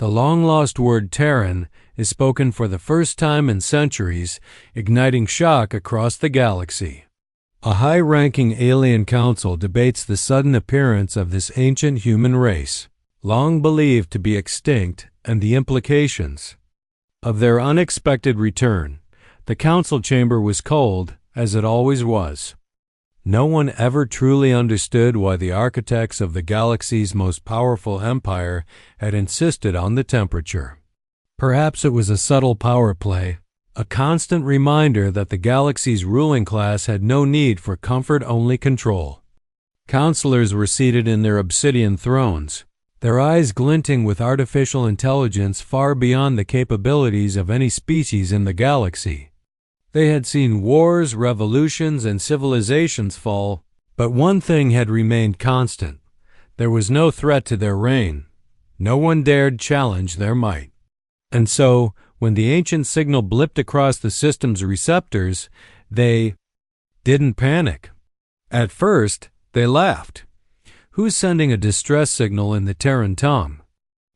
The long-lost word Terran is spoken for the first time in centuries, igniting shock across the galaxy. A high-ranking alien council debates the sudden appearance of this ancient human race, long believed to be extinct, and the implications of their unexpected return. The council chamber was cold, as it always was. No one ever truly understood why the architects of the galaxy's most powerful empire had insisted on the temperature. Perhaps it was a subtle power play, a constant reminder that the galaxy's ruling class had no need for comfort-only control. Counselors were seated in their obsidian thrones, their eyes glinting with artificial intelligence far beyond the capabilities of any species in the galaxy. They had seen wars, revolutions, and civilizations fall, but one thing had remained constant. There was no threat to their reign. No one dared challenge their might. And so, when the ancient signal blipped across the system's receptors, they didn't panic. At first, they laughed. Who's sending a distress signal in the Terran tongue?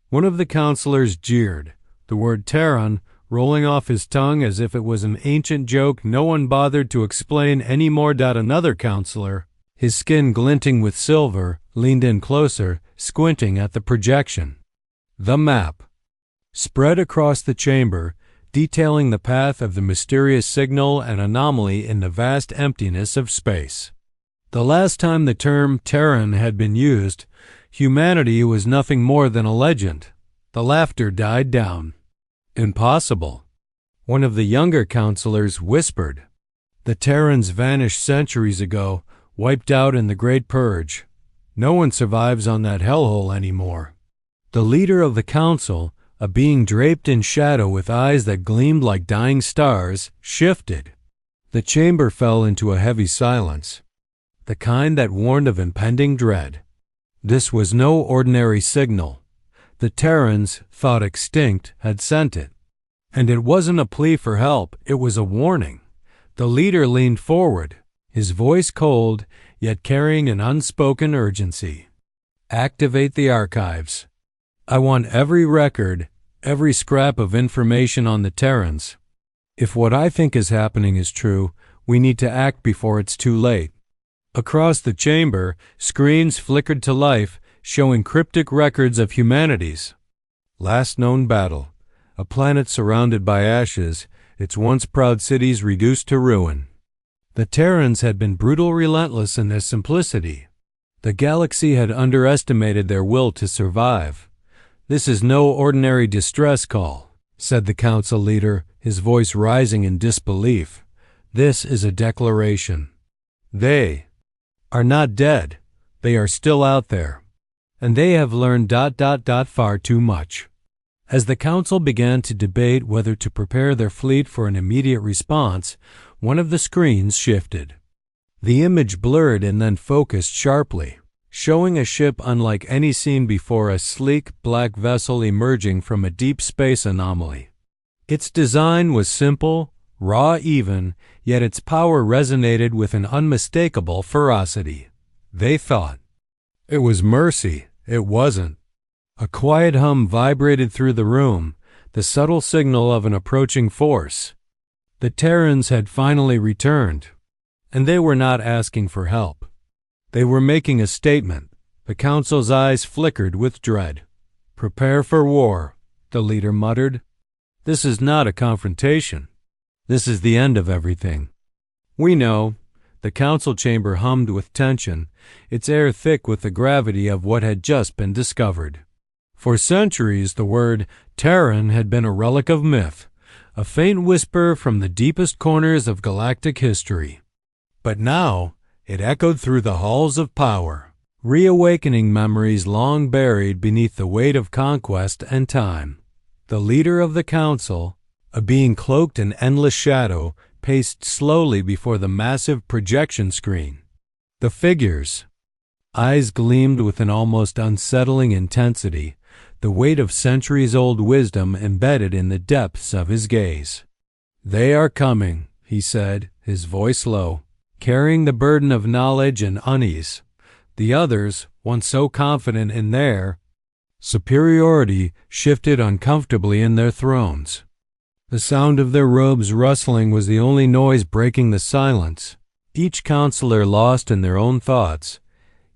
One of the counselors jeered, the word Terran rolling off his tongue as if it was an ancient joke no one bothered to explain any more. Another counselor, his skin glinting with silver, leaned in closer, squinting at the projection. The map, spread across the chamber, detailing the path of the mysterious signal and anomaly in the vast emptiness of space. The last time the term Terran had been used, humanity was nothing more than a legend. The laughter died down. Impossible. One of the younger counselors whispered. The Terrans vanished centuries ago, wiped out in the Great Purge. No one survives on that hellhole anymore. The leader of the council, a being draped in shadow with eyes that gleamed like dying stars, shifted. The chamber fell into a heavy silence, the kind that warned of impending dread. This was no ordinary signal. The Terrans, thought extinct, had sent it. And it wasn't a plea for help, it was a warning. The leader leaned forward, his voice cold, yet carrying an unspoken urgency. Activate the archives. I want every record, every scrap of information on the Terrans. If what I think is happening is true, we need to act before it's too late. Across the chamber, screens flickered to life, showing cryptic records of humanity's last known battle, a planet surrounded by ashes, its once proud cities reduced to ruin. The Terrans had been brutal, relentless in their simplicity. The galaxy had underestimated their will to survive. This is no ordinary distress call, said the council leader, his voice rising in disbelief. This is a declaration. They are not dead. They are still out there. And they have learned far too much. As the council began to debate whether to prepare their fleet for an immediate response, one of the screens shifted. The image blurred and then focused sharply, showing a ship unlike any seen before, a sleek black vessel emerging from a deep space anomaly. Its design was simple, raw even, yet its power resonated with an unmistakable ferocity. They thought. It was mercy. It wasn't. A quiet hum vibrated through the room, the subtle signal of an approaching force. The Terrans had finally returned, and they were not asking for help. They were making a statement. The council's eyes flickered with dread. Prepare for war, the leader muttered. This is not a confrontation. This is the end of everything. We know. The council chamber hummed with tension, its air thick with the gravity of what had just been discovered. For centuries, the word Terran had been a relic of myth, a faint whisper from the deepest corners of galactic history. But now, it echoed through the halls of power, reawakening memories long buried beneath the weight of conquest and time. The leader of the council, a being cloaked in endless shadow, paced slowly before the massive projection screen. The figures, eyes gleamed with an almost unsettling intensity, the weight of centuries-old wisdom embedded in the depths of his gaze. They are coming, he said, his voice low, carrying the burden of knowledge and unease. The others, once so confident in their Superiority shifted uncomfortably in their thrones. The sound of their robes rustling was the only noise breaking the silence, each counselor lost in their own thoughts,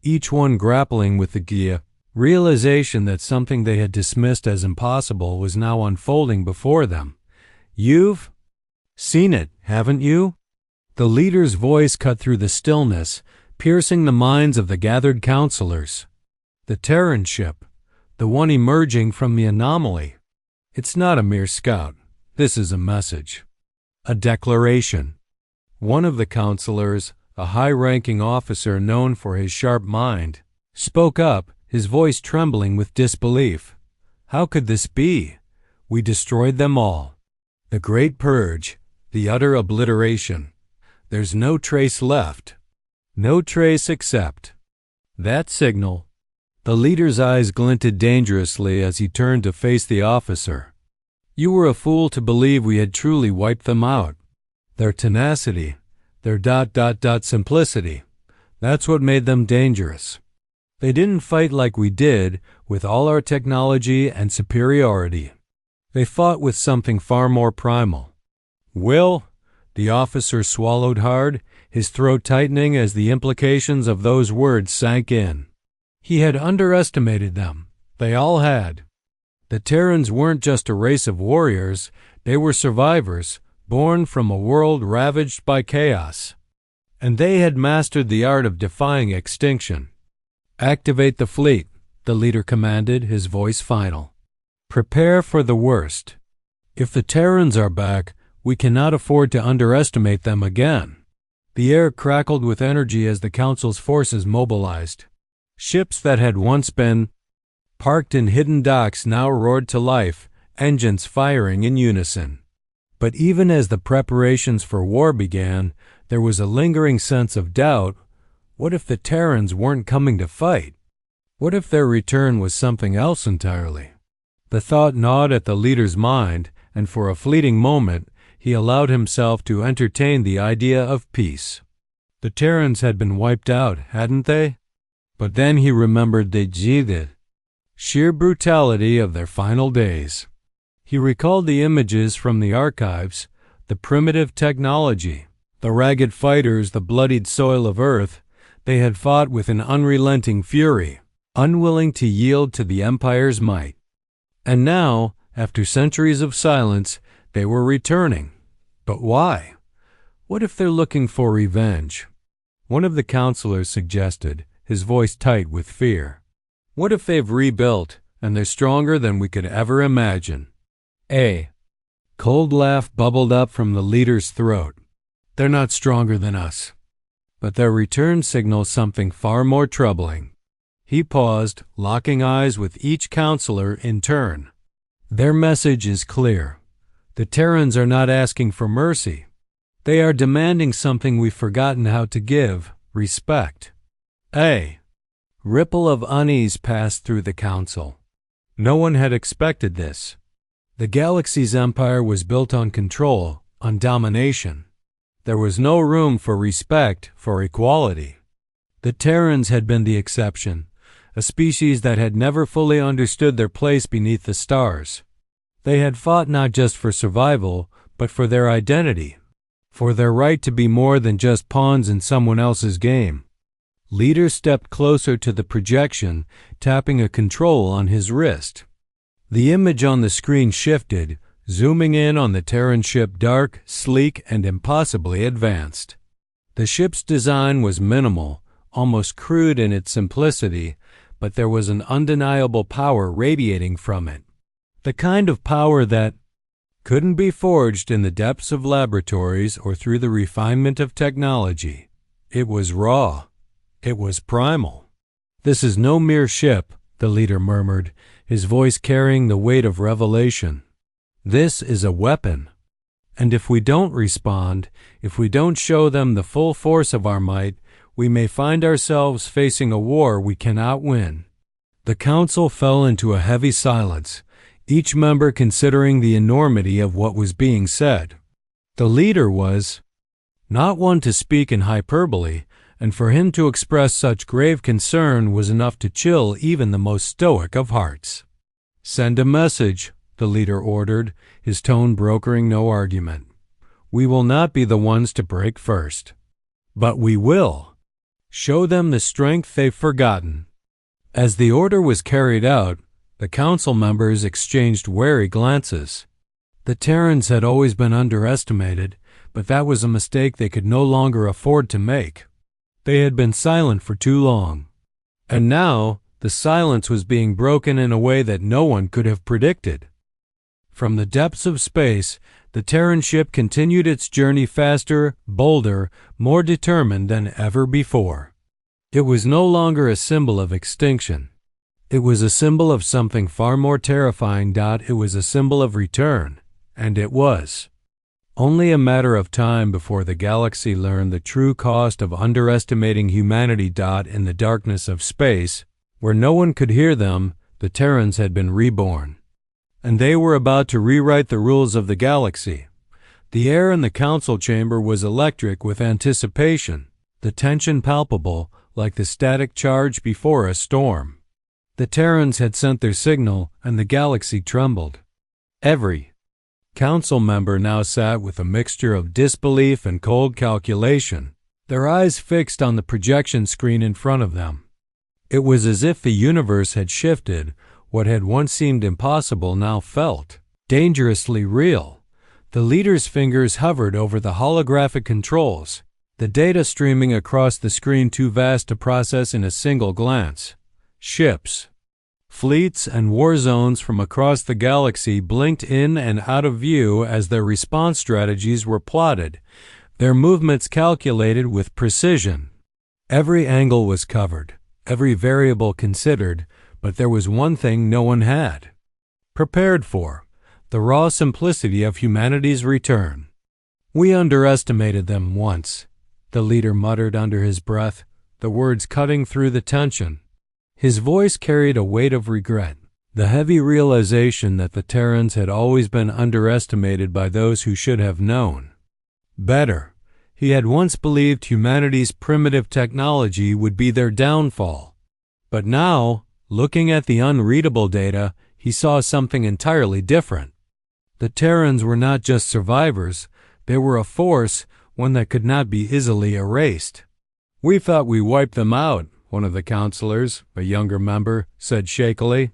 each one grappling with the realization that something they had dismissed as impossible was now unfolding before them. "You've seen it, haven't you?" The leader's voice cut through the stillness, piercing the minds of the gathered counselors. "The Terran ship, the one emerging from the anomaly. It's not a mere scout. This is a message. A declaration." One of the counselors, a high-ranking officer known for his sharp mind, spoke up, his voice trembling with disbelief. "How could this be? We destroyed them all. The Great Purge, the utter obliteration. There's no trace left. No trace except that signal." The leader's eyes glinted dangerously as he turned to face the officer. "You were a fool to believe we had truly wiped them out. Their tenacity, their simplicity, that's what made them dangerous. They didn't fight like we did, with all our technology and superiority. They fought with something far more primal." "Will?" The officer swallowed hard, his throat tightening as the implications of those words sank in. He had underestimated them. They all had. The Terrans weren't just a race of warriors, they were survivors, born from a world ravaged by chaos. And they had mastered the art of defying extinction. "Activate the fleet," the leader commanded, his voice final. "Prepare for the worst. If the Terrans are back, we cannot afford to underestimate them again." The air crackled with energy as the Council's forces mobilized. Ships that had once been parked in hidden docks now roared to life, engines firing in unison. But even as the preparations for war began, there was a lingering sense of doubt. What if the Terrans weren't coming to fight? What if their return was something else entirely? The thought gnawed at the leader's mind, and for a fleeting moment, he allowed himself to entertain the idea of peace. The Terrans had been wiped out, hadn't they? But then he remembered the sheer brutality of their final days. He recalled the images from the archives, the primitive technology, the ragged fighters, the bloodied soil of Earth. They had fought with an unrelenting fury, unwilling to yield to the Empire's might. And now, after centuries of silence, they were returning. But why? What if they're looking for revenge? One of the counselors suggested, his voice tight with fear. What if they've rebuilt, and they're stronger than we could ever imagine? A cold laugh bubbled up from the leader's throat. They're not stronger than us. But their return signals something far more troubling. He paused, locking eyes with each counselor in turn. Their message is clear. The Terrans are not asking for mercy. They are demanding something we've forgotten how to give, respect. A ripple of unease passed through the council. No one had expected this. The galaxy's empire was built on control, on domination. There was no room for respect, for equality. The Terrans had been the exception, a species that had never fully understood their place beneath the stars. They had fought not just for survival, but for their identity, for their right to be more than just pawns in someone else's game. Leader stepped closer to the projection, tapping a control on his wrist. The image on the screen shifted, zooming in on the Terran ship, dark, sleek, and impossibly advanced. The ship's design was minimal, almost crude in its simplicity, but there was an undeniable power radiating from it. The kind of power that couldn't be forged in the depths of laboratories or through the refinement of technology. It was raw. It was primal. "This is no mere ship," the leader murmured, his voice carrying the weight of revelation. "This is a weapon. And if we don't respond, if we don't show them the full force of our might, we may find ourselves facing a war we cannot win." The council fell into a heavy silence, each member considering the enormity of what was being said. The leader was not one to speak in hyperbole, and for him to express such grave concern was enough to chill even the most stoic of hearts. "Send a message," the leader ordered, his tone brokering no argument. "We will not be the ones to break first. But we will. Show them the strength they've forgotten." As the order was carried out, the council members exchanged wary glances. The Terrans had always been underestimated, but that was a mistake they could no longer afford to make. They had been silent for too long. And now, the silence was being broken in a way that no one could have predicted. From the depths of space, the Terran ship continued its journey faster, bolder, more determined than ever before. It was no longer a symbol of extinction. It was a symbol of something far more terrifying. It was a symbol of return, and it was only a matter of time before the galaxy learned the true cost of underestimating humanity. In the darkness of space, where no one could hear them, the Terrans had been reborn. And they were about to rewrite the rules of the galaxy. The air in the council chamber was electric with anticipation, the tension palpable, like the static charge before a storm. The Terrans had sent their signal, and the galaxy trembled. Every council member now sat with a mixture of disbelief and cold calculation, their eyes fixed on the projection screen in front of them. It was as if the universe had shifted. What had once seemed impossible now felt dangerously real. The leader's fingers hovered over the holographic controls, the data streaming across the screen too vast to process in a single glance. Ships, fleets, and war zones from across the galaxy blinked in and out of view as their response strategies were plotted, their movements calculated with precision. Every angle was covered, every variable considered, but there was one thing no one had prepared for: the raw simplicity of humanity's return. "We underestimated them once," the leader muttered under his breath, the words cutting through the tension. His voice carried a weight of regret, the heavy realization that the Terrans had always been underestimated by those who should have known better. He had once believed humanity's primitive technology would be their downfall. But now, looking at the unreadable data, he saw something entirely different. The Terrans were not just survivors, they were a force, one that could not be easily erased. "We thought we wiped them out," one of the counselors, a younger member, said shakily.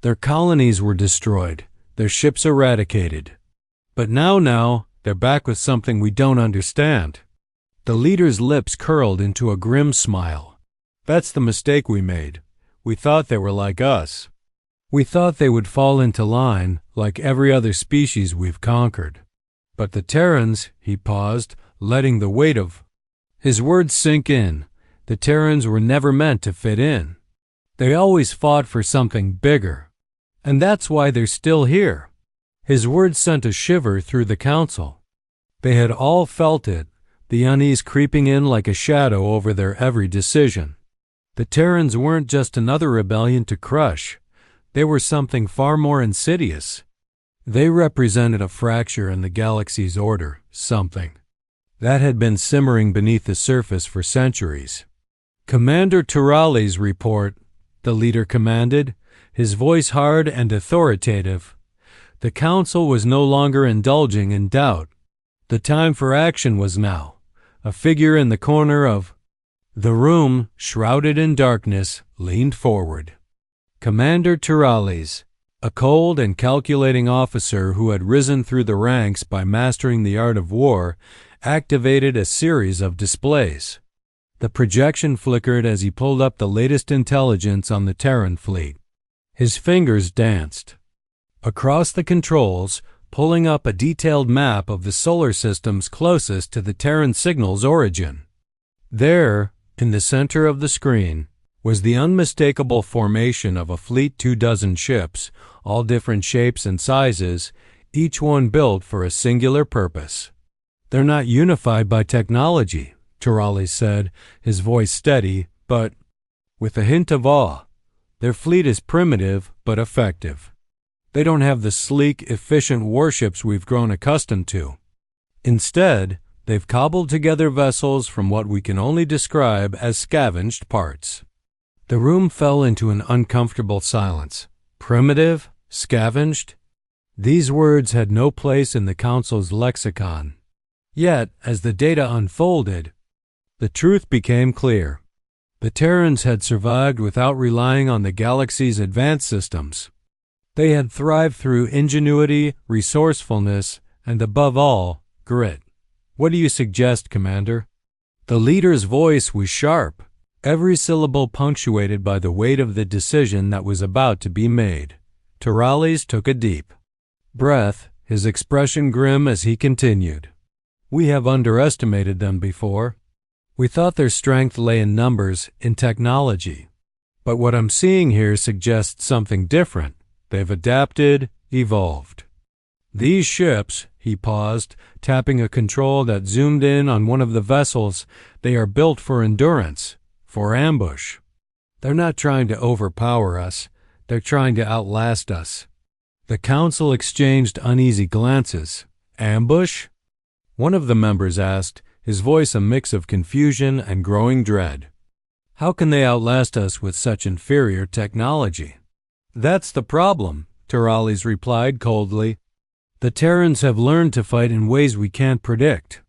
"Their colonies were destroyed, their ships eradicated. But now, they're back with something we don't understand." The leader's lips curled into a grim smile. "That's the mistake we made. We thought they were like us. We thought they would fall into line, like every other species we've conquered. But the Terrans," he paused, letting the weight of his words sink in. "The Terrans were never meant to fit in. They always fought for something bigger. And that's why they're still here." His words sent a shiver through the council. They had all felt it, the unease creeping in like a shadow over their every decision. The Terrans weren't just another rebellion to crush. They were something far more insidious. They represented a fracture in the galaxy's order, something that had been simmering beneath the surface for centuries. "Commander Turali's report," the leader commanded, his voice hard and authoritative. The council was no longer indulging in doubt. The time for action was now. A figure in the corner of the room, shrouded in darkness, leaned forward. Commander Turales, a cold and calculating officer who had risen through the ranks by mastering the art of war, activated a series of displays. The projection flickered as he pulled up the latest intelligence on the Terran fleet. His fingers danced across the controls, pulling up a detailed map of the solar systems closest to the Terran signal's origin. There, in the center of the screen, was the unmistakable formation of a fleet 24 ships, all different shapes and sizes, each one built for a singular purpose. "They're not unified by technology," Turales said, his voice steady, but with a hint of awe. "Their fleet is primitive but effective. They don't have the sleek, efficient warships we've grown accustomed to. Instead, They've cobbled together vessels from what we can only describe as scavenged parts. The room fell into an uncomfortable silence. Primitive? Scavenged? These words had no place in the Council's lexicon. Yet, as the data unfolded, the truth became clear. The Terrans had survived without relying on the galaxy's advanced systems. They had thrived through ingenuity, resourcefulness, and above all, grit. What do you suggest, Commander? The leader's voice was sharp, every syllable punctuated by the weight of the decision that was about to be made. Terrales took a deep breath, his expression grim as he continued. We have underestimated them before. We thought their strength lay in numbers, in technology. But what I'm seeing here suggests something different. They've adapted, evolved. These ships, he paused, tapping a control that zoomed in on one of the vessels, they are built for endurance, for ambush. They're not trying to overpower us. They're trying to outlast us. The Council exchanged uneasy glances. Ambush? One of the members asked, his voice a mix of confusion and growing dread. How can they outlast us with such inferior technology? That's the problem, Terrales replied coldly. The Terrans have learned to fight in ways we can't predict.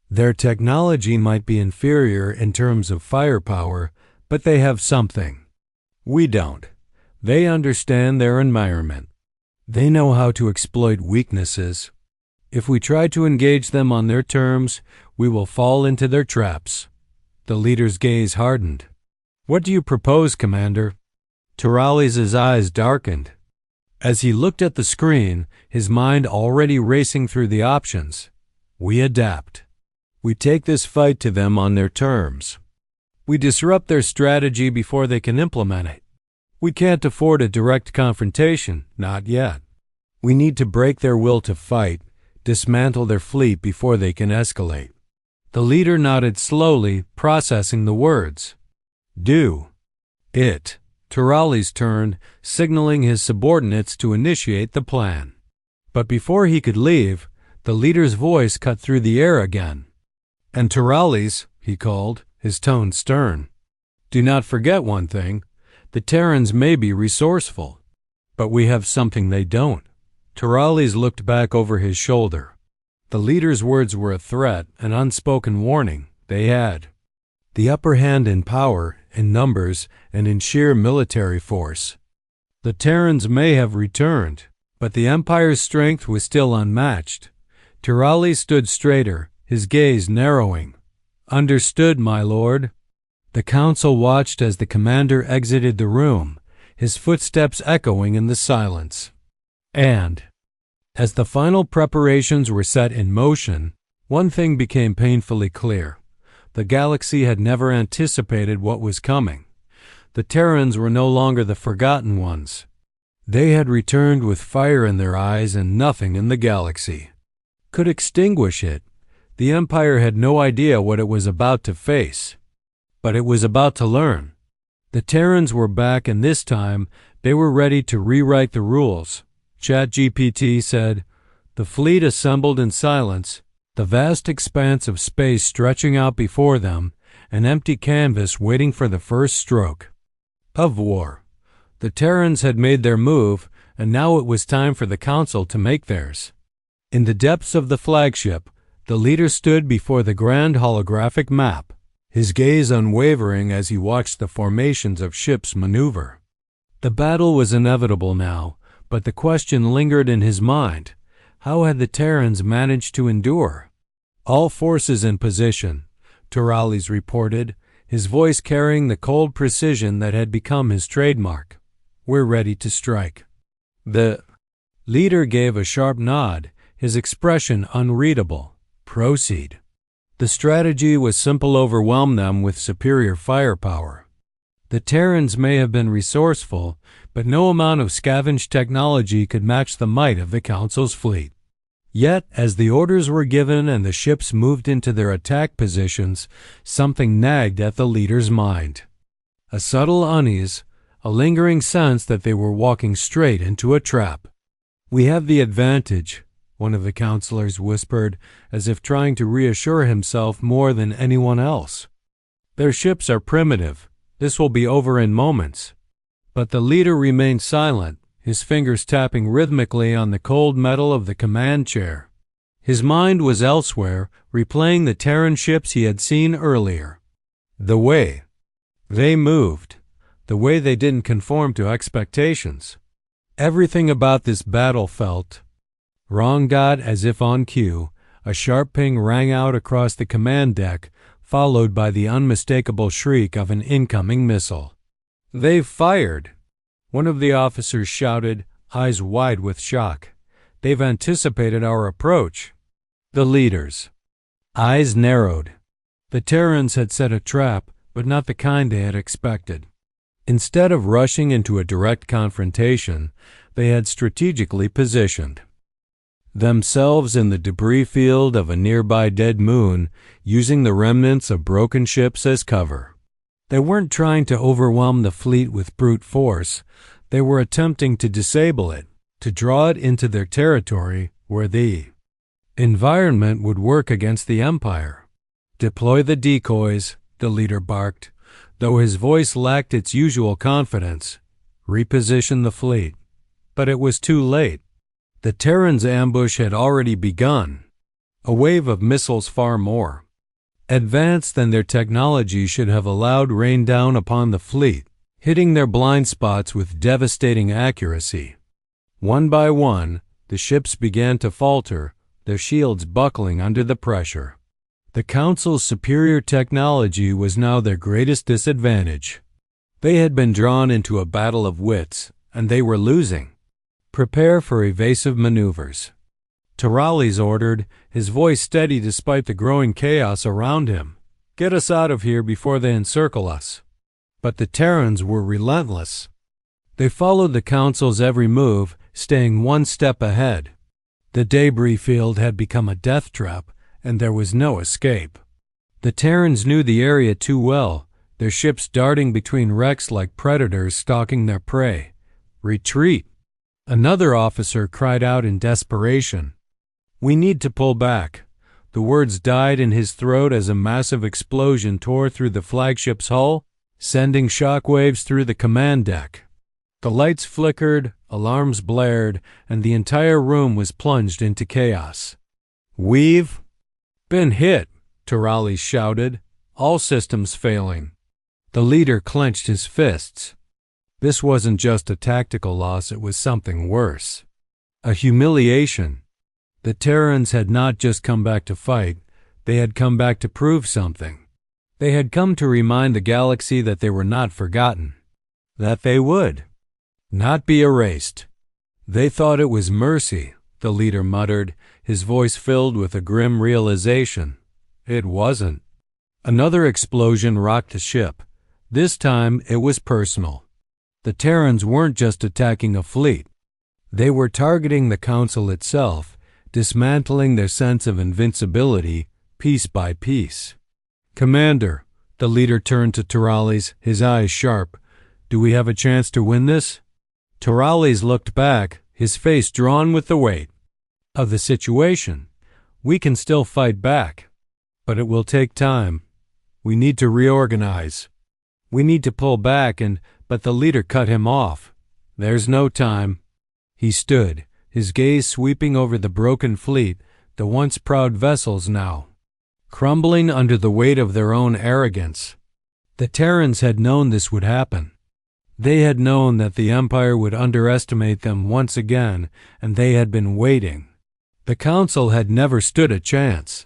Their technology might be inferior in terms of firepower, but they have something. We don't. They understand their environment. They know how to exploit weaknesses. If we try to engage them on their terms, we will fall into their traps. The leader's gaze hardened. What do you propose, Commander? Terrales' eyes darkened. As he looked at the screen, his mind already racing through the options. We adapt. We take this fight to them on their terms. We disrupt their strategy before they can implement it. We can't afford a direct confrontation, not yet. We need to break their will to fight, dismantle their fleet before they can escalate. The leader nodded slowly, processing the words. Do it. Terrales turned, signaling his subordinates to initiate the plan. But before he could leave, the leader's voice cut through the air again. And Terrales, he called, his tone stern. Do not forget one thing. The Terrans may be resourceful, but we have something they don't. Terrales looked back over his shoulder. The leader's words were a threat, an unspoken warning. They had the upper hand in power, in numbers, and in sheer military force. The Terrans may have returned, but the Empire's strength was still unmatched. Terrales stood straighter, his gaze narrowing. Understood, my lord. The council watched as the commander exited the room, his footsteps echoing in the silence. And, as the final preparations were set in motion, one thing became painfully clear. The galaxy had never anticipated what was coming. The Terrans were no longer the forgotten ones. They had returned with fire in their eyes and nothing in the galaxy could extinguish it. The Empire had no idea what it was about to face, but it was about to learn. The Terrans were back, and this time they were ready to rewrite the rules. ChatGPT said, the fleet assembled in silence, the vast expanse of space stretching out before them, an empty canvas waiting for the first stroke of war. The Terrans had made their move, and now it was time for the Council to make theirs. In the depths of the flagship, the leader stood before the grand holographic map, his gaze unwavering as he watched the formations of ships maneuver. The battle was inevitable now, but the question lingered in his mind. How had the Terrans managed to endure? All forces in position, Terrales reported, his voice carrying the cold precision that had become his trademark. We're ready to strike. The leader gave a sharp nod, his expression unreadable. Proceed. The strategy was simple: overwhelm them with superior firepower. The Terrans may have been resourceful, but no amount of scavenged technology could match the might of the Council's fleet. Yet, as the orders were given and the ships moved into their attack positions, something nagged at the leader's mind. A subtle unease, a lingering sense that they were walking straight into a trap. We have the advantage, one of the counselors whispered, as if trying to reassure himself more than anyone else. Their ships are primitive. This will be over in moments. But the leader remained silent, his fingers tapping rhythmically on the cold metal of the command chair. His mind was elsewhere, replaying the Terran ships he had seen earlier. The way they moved, the way they didn't conform to expectations. Everything about this battle felt wrong. As if on cue, a sharp ping rang out across the command deck, followed by the unmistakable shriek of an incoming missile. "They've fired!" One of the officers shouted, eyes wide with shock. "They've anticipated our approach." The leaders' eyes narrowed. The Terrans had set a trap, but not the kind they had expected. Instead of rushing into a direct confrontation, they had strategically positioned themselves in the debris field of a nearby dead moon, using the remnants of broken ships as cover. They weren't trying to overwhelm the fleet with brute force. They were attempting to disable it, to draw it into their territory where the environment would work against the Empire. "Deploy the decoys," the leader barked, though his voice lacked its usual confidence. "Reposition the fleet." But it was too late. The Terrans' ambush had already begun. A wave of missiles far more advanced than their technology should have allowed rained down upon the fleet, hitting their blind spots with devastating accuracy. One by one, the ships began to falter, their shields buckling under the pressure. The Council's superior technology was now their greatest disadvantage. They had been drawn into a battle of wits, and they were losing. "Prepare for evasive maneuvers," Terrales ordered, his voice steady despite the growing chaos around him. "Get us out of here before they encircle us." But the Terrans were relentless. They followed the Council's every move, staying one step ahead. The debris field had become a death trap, and there was no escape. The Terrans knew the area too well, their ships darting between wrecks like predators stalking their prey. "Retreat!" Another officer cried out in desperation. "We need to pull back." The words died in his throat as a massive explosion tore through the flagship's hull, sending shockwaves through the command deck. The lights flickered, alarms blared, and the entire room was plunged into chaos. "We've been hit," Terrales shouted, all systems failing. The leader clenched his fists. This wasn't just a tactical loss, it was something worse. A humiliation. The Terrans had not just come back to fight, they had come back to prove something. They had come to remind the galaxy that they were not forgotten, that they would not be erased. "They thought it was mercy," the leader muttered, his voice filled with a grim realization. It wasn't. Another explosion rocked the ship. This time it was personal. The Terrans weren't just attacking a fleet. They were targeting the Council itself, dismantling their sense of invincibility piece by piece. "Commander," the leader turned to Terrales, his eyes sharp. "Do we have a chance to win this?" Terrales looked back, his face drawn with the weight of the situation. "We can still fight back, but it will take time. We need to reorganize. We need to pull back But the leader cut him off. "There's no time." He stood, his gaze sweeping over the broken fleet, the once proud vessels now crumbling under the weight of their own arrogance. The Terrans had known this would happen. They had known that the Empire would underestimate them once again, and they had been waiting. The Council had never stood a chance.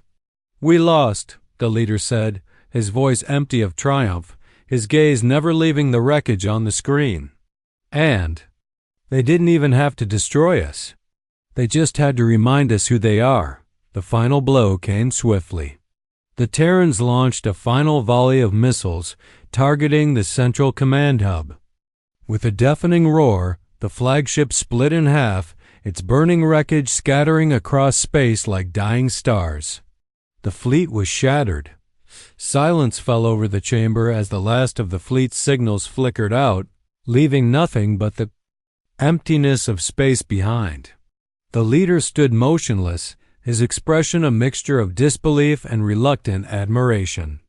"We lost," the leader said, his voice empty of triumph, his gaze never leaving the wreckage on the screen. "And they didn't even have to destroy us. They just had to remind us who they are." The final blow came swiftly. The Terrans launched a final volley of missiles, targeting the central command hub. With a deafening roar, the flagship split in half, its burning wreckage scattering across space like dying stars. The fleet was shattered. Silence fell over the chamber as the last of the fleet's signals flickered out, leaving nothing but the emptiness of space behind. The leader stood motionless, his expression a mixture of disbelief and reluctant admiration.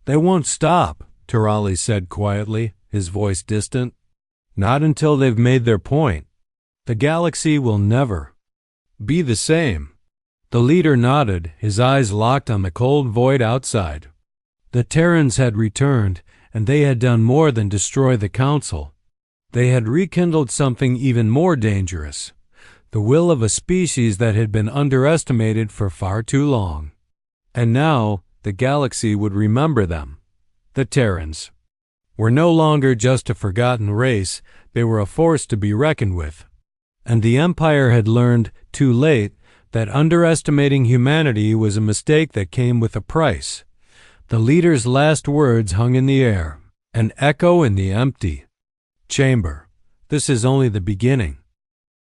"They won't stop," Terali said quietly, his voice distant. "Not until they've made their point. The galaxy will never be the same." The leader nodded, his eyes locked on the cold void outside. The Terrans had returned, and they had done more than destroy the Council. They had rekindled something even more dangerous, the will of a species that had been underestimated for far too long. And now the galaxy would remember them. The Terrans were no longer just a forgotten race, they were a force to be reckoned with. And the Empire had learned, too late, that underestimating humanity was a mistake that came with a price. The leader's last words hung in the air, an echo in the empty chamber. "This is only the beginning."